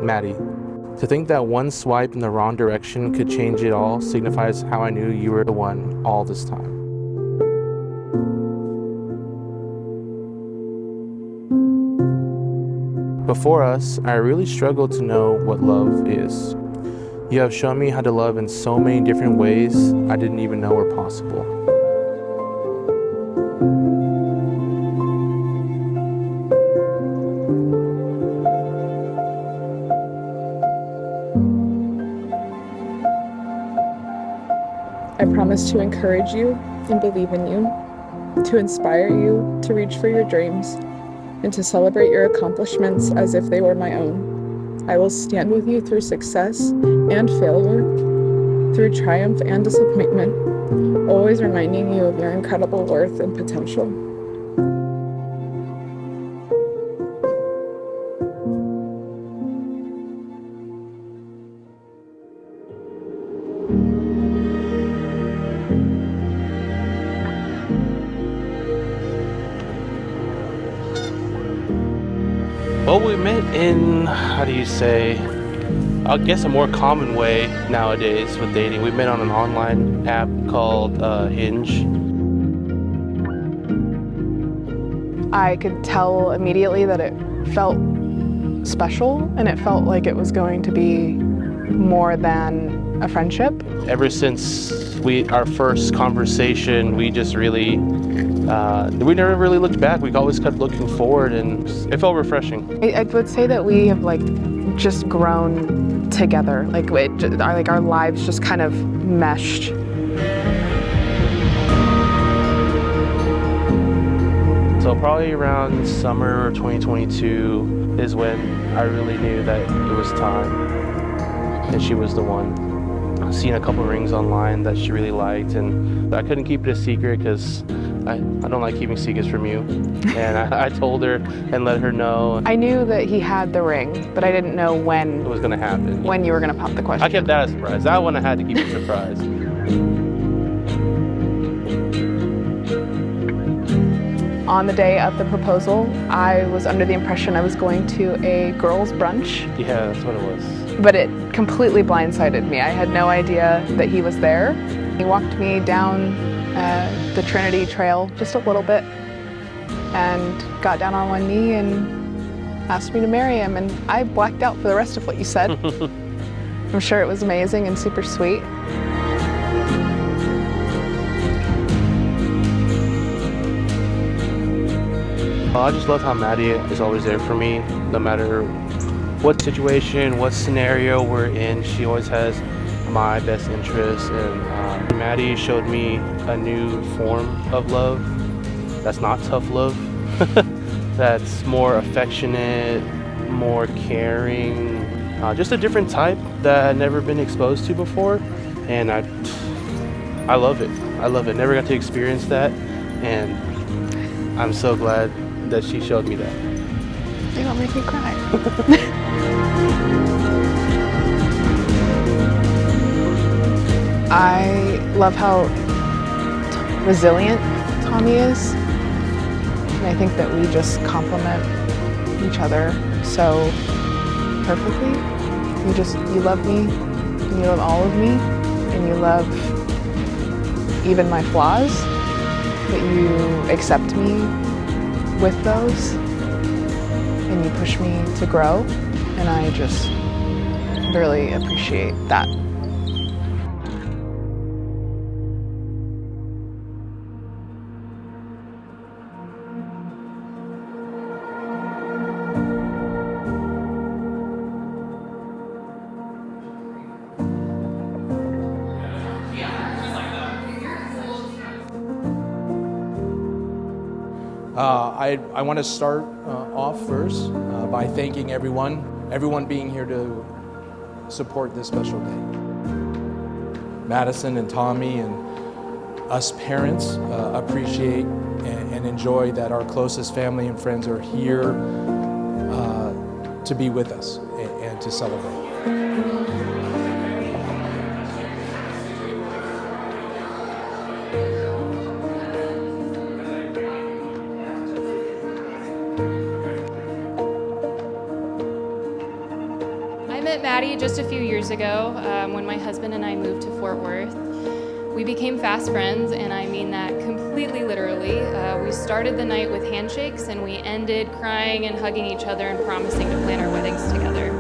Maddie, to think that one swipe in the wrong direction could change it all signifies how I knew you were the one all this time. Before us, I really struggled to know what love is. You have shown me how to love in so many different ways I didn't even know were possible. I promise to encourage you and believe in you, to inspire you to reach for your dreams, and to celebrate your accomplishments as if they were my own. I will stand with you through success and failure, through triumph and disappointment, always reminding you of your incredible worth and potential. Well, we met in, how do you say, I guess a more common way nowadays with dating. We met on an online app called Hinge. I could tell immediately that it felt special, and it felt like it was going to be more than a friendship. Ever since our first conversation, we just really, we never really looked back. We always kept looking forward, and it felt refreshing. I would say that we have just grown together. Our lives just kind of meshed. So probably around summer 2022 is when I really knew that it was time, and she was the one. I've seen a couple rings online that she really liked, and I couldn't keep it a secret because I don't like keeping secrets from you. And I told her and let her know. I knew that he had the ring, but I didn't know when It was gonna happen. When you were gonna pop the question. I kept that a surprise. That one I had to keep a surprise. On the day of the proposal, I was under the impression I was going to a girls' brunch. Yeah, that's what it was. But it completely blindsided me. I had no idea that he was there. He walked me down the Trinity Trail just a little bit and got down on one knee and asked me to marry him. And I blacked out for the rest of what you said. I'm sure it was amazing and super sweet. I just love how Maddie is always there for me, no matter what situation, what scenario we're in. She always has my best interest, and Maddie showed me a new form of love that's not tough love, that's more affectionate, more caring, just a different type that I'd never been exposed to before, and I love it. I love it. Never got to experience that, and I'm so glad that she showed me that. You don't make me cry. I love how resilient Tommy is, and I think that we just complement each other so perfectly. You love me, and you love all of me, and you love even my flaws, that you accept me with those, and you push me to grow, and I just really appreciate that. I want to start off first by thanking everyone being here to support this special day. Madison and Tommy and us parents appreciate and enjoy that our closest family and friends are here to be with us and to celebrate. met Maddie just a few years ago when my husband and I moved to Fort Worth. We became fast friends, and I mean that completely literally. We started the night with handshakes, and we ended crying and hugging each other and promising to plan our weddings together.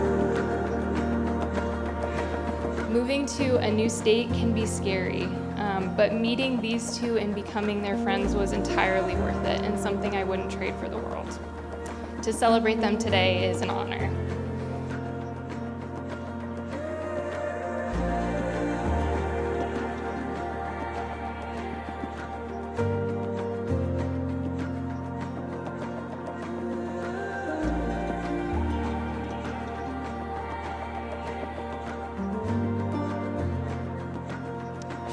Moving to a new state can be scary, but meeting these two and becoming their friends was entirely worth it and something I wouldn't trade for the world. To celebrate them today is an honor.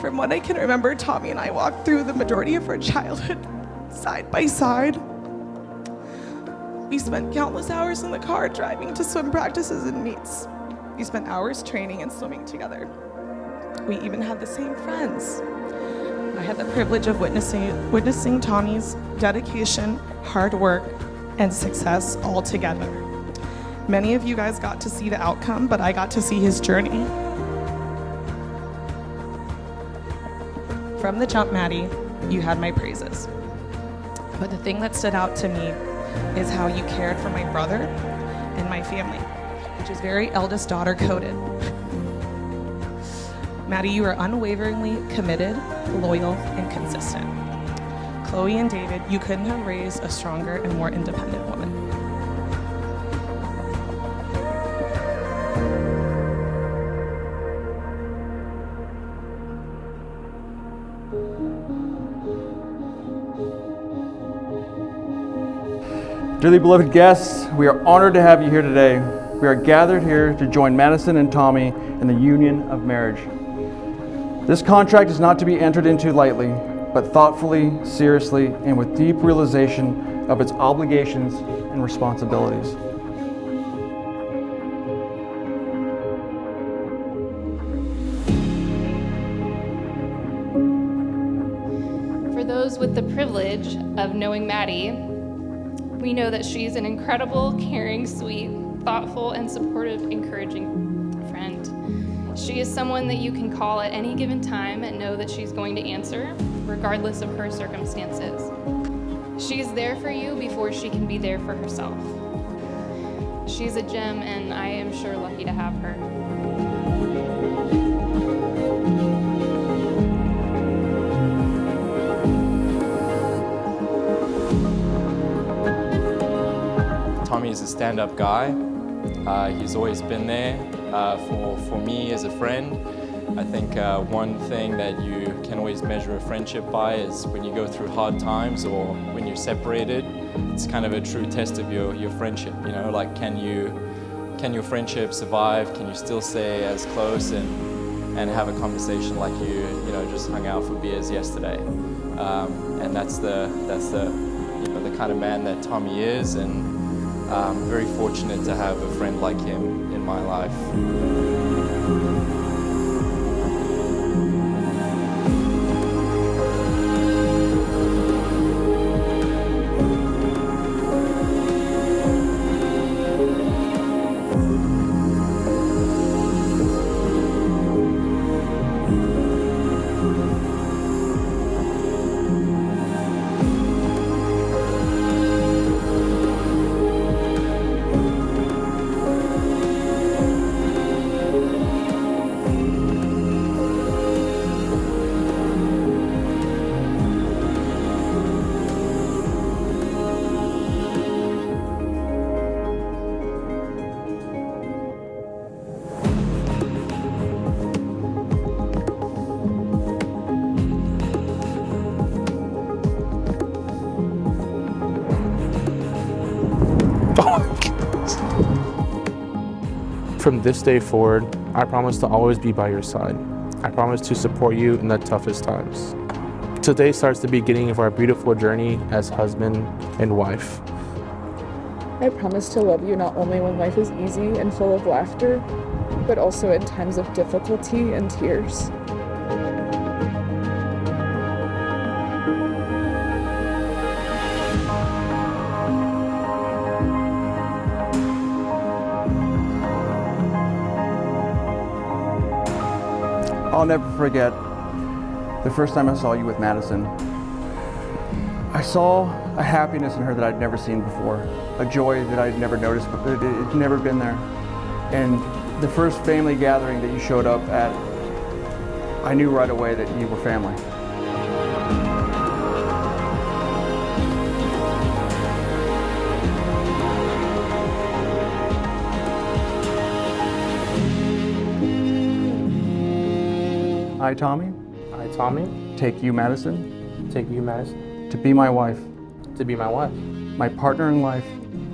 From what I can remember, Tommy and I walked through the majority of our childhood side by side. We spent countless hours in the car driving to swim practices and meets. We spent hours training and swimming together. We even had the same friends. I had the privilege of witnessing Tommy's dedication, hard work, and success all together. Many of you guys got to see the outcome, but I got to see his journey. From the jump, Maddie, you had my praises. But the thing that stood out to me is how you cared for my brother and my family, which is very eldest daughter coded. Maddie, you are unwaveringly committed, loyal, and consistent. Chloe and David, you couldn't have raised a stronger and more independent woman. Dearly beloved guests, we are honored to have you here today. We are gathered here to join Madison and Tommy in the union of marriage. This contract is not to be entered into lightly, but thoughtfully, seriously, and with deep realization of its obligations and responsibilities. For those with the privilege of knowing Maddie, we know that she's an incredible, caring, sweet, thoughtful, and supportive, encouraging friend. She is someone that you can call at any given time and know that she's going to answer, regardless of her circumstances. She is there for you before she can be there for herself. She's a gem, and I am sure lucky to have her. Tommy is a stand-up guy. He's always been there for me as a friend. I think one thing that you can always measure a friendship by is when you go through hard times or when you're separated. It's kind of a true test of your friendship. You know, like can your friendship survive? Can you still stay as close and have a conversation like you just hung out for beers yesterday? And that's the kind of man that Tommy is, and I'm very fortunate to have a friend like him in my life. From this day forward, I promise to always be by your side. I promise to support you in the toughest times. Today starts the beginning of our beautiful journey as husband and wife. I promise to love you not only when life is easy and full of laughter, but also in times of difficulty and tears. I'll never forget the first time I saw you with Madison. I saw a happiness in her that I'd never seen before, a joy that I'd never noticed, but it had never been there. And the first family gathering that you showed up at, I knew right away that you were family. I, Tommy, I, Tommy, take you, Madison, take you, Madison, to be my wife, to be my wife, my partner in life,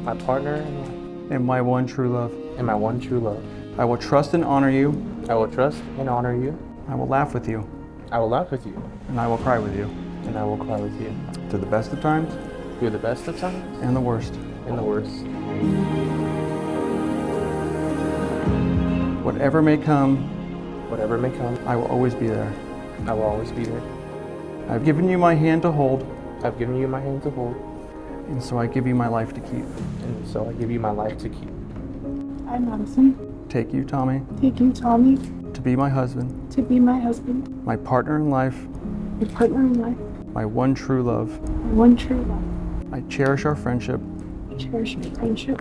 my partner in life, and my one true love. and my one true love. I will trust and honor you. I will trust and honor you. I will laugh with you, I will laugh with you, and I will cry with you, and I will cry with you. through the best of times Through the best of times and the worst. and the worst. Whatever may come, Whatever may come, I will always be there. I will always be there. I've given you my hand to hold, I've given you my hand to hold, and so I give you my life to keep. and so I give you my life to keep. I, Madison, Take you, Tommy, take you, Tommy, to be my husband, to be my husband, my partner in life, my partner in life, my one true love. my one true love. I cherish our friendship. I cherish your friendship.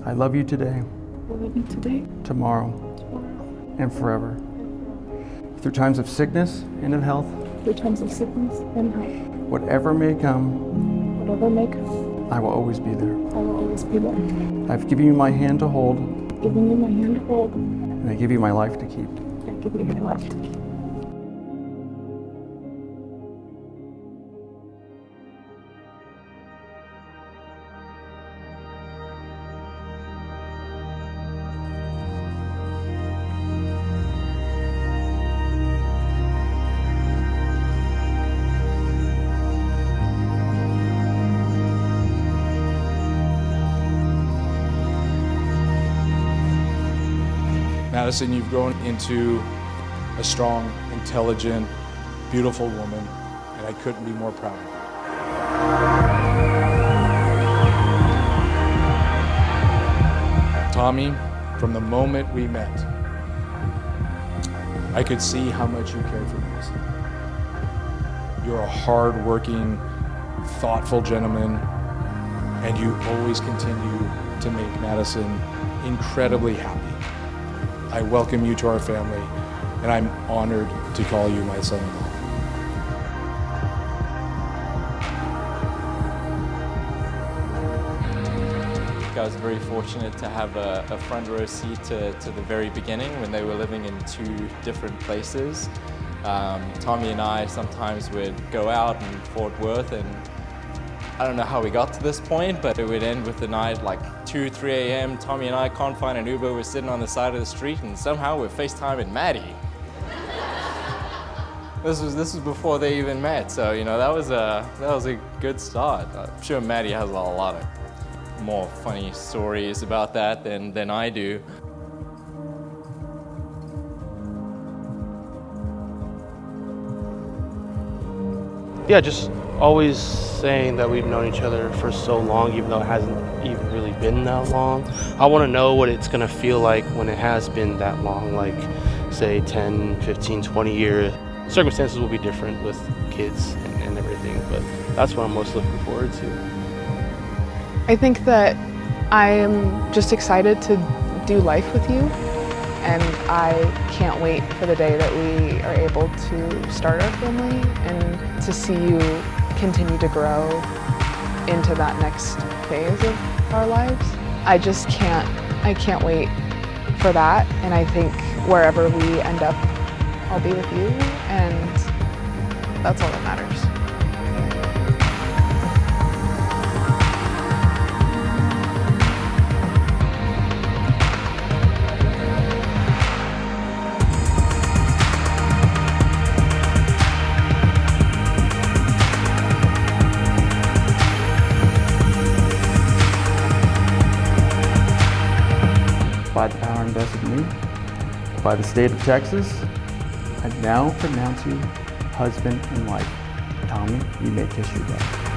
I love you today, I love you today, tomorrow, tomorrow, and forever. Through times of sickness and in health, through times of sickness and health. whatever may come, Whatever may come, I will always be there. I will always be there. I've given you my hand to hold, Giving you my hand to hold, and I give you my life to keep. I give you my life to keep. Madison, you've grown into a strong, intelligent, beautiful woman, and I couldn't be more proud of you. Tommy, from the moment we met, I could see how much you cared for Madison. You're a hard-working, thoughtful gentleman, and you always continue to make Madison incredibly happy. I welcome you to our family, and I'm honored to call you my son-in-law. I was very fortunate to have a front row seat to the very beginning when they were living in two different places. Tommy and I sometimes would go out in Fort Worth, and I don't know how we got to this point, but it would end with the night like 2, 3 a.m. Tommy and I can't find an Uber. We're sitting on the side of the street, and somehow we're FaceTiming Maddie. This was before they even met, so you know that was a good start. I'm sure Maddie has a lot of more funny stories about that than I do. Yeah, just always saying that we've known each other for so long, even though it hasn't even really been that long. I want to know what it's going to feel like when it has been that long, like say 10, 15, 20 years. Circumstances will be different with kids and everything, but that's what I'm most looking forward to. I think that I am just excited to do life with you, and I can't wait for the day that we are able to start our family and to see you continue to grow into that next phase of our lives. I can't wait for that, and I think wherever we end up, I'll be with you, and that's all that matters. By the power invested in me, by the state of Texas, I now pronounce you husband and wife. Tommy, you may kiss your bride.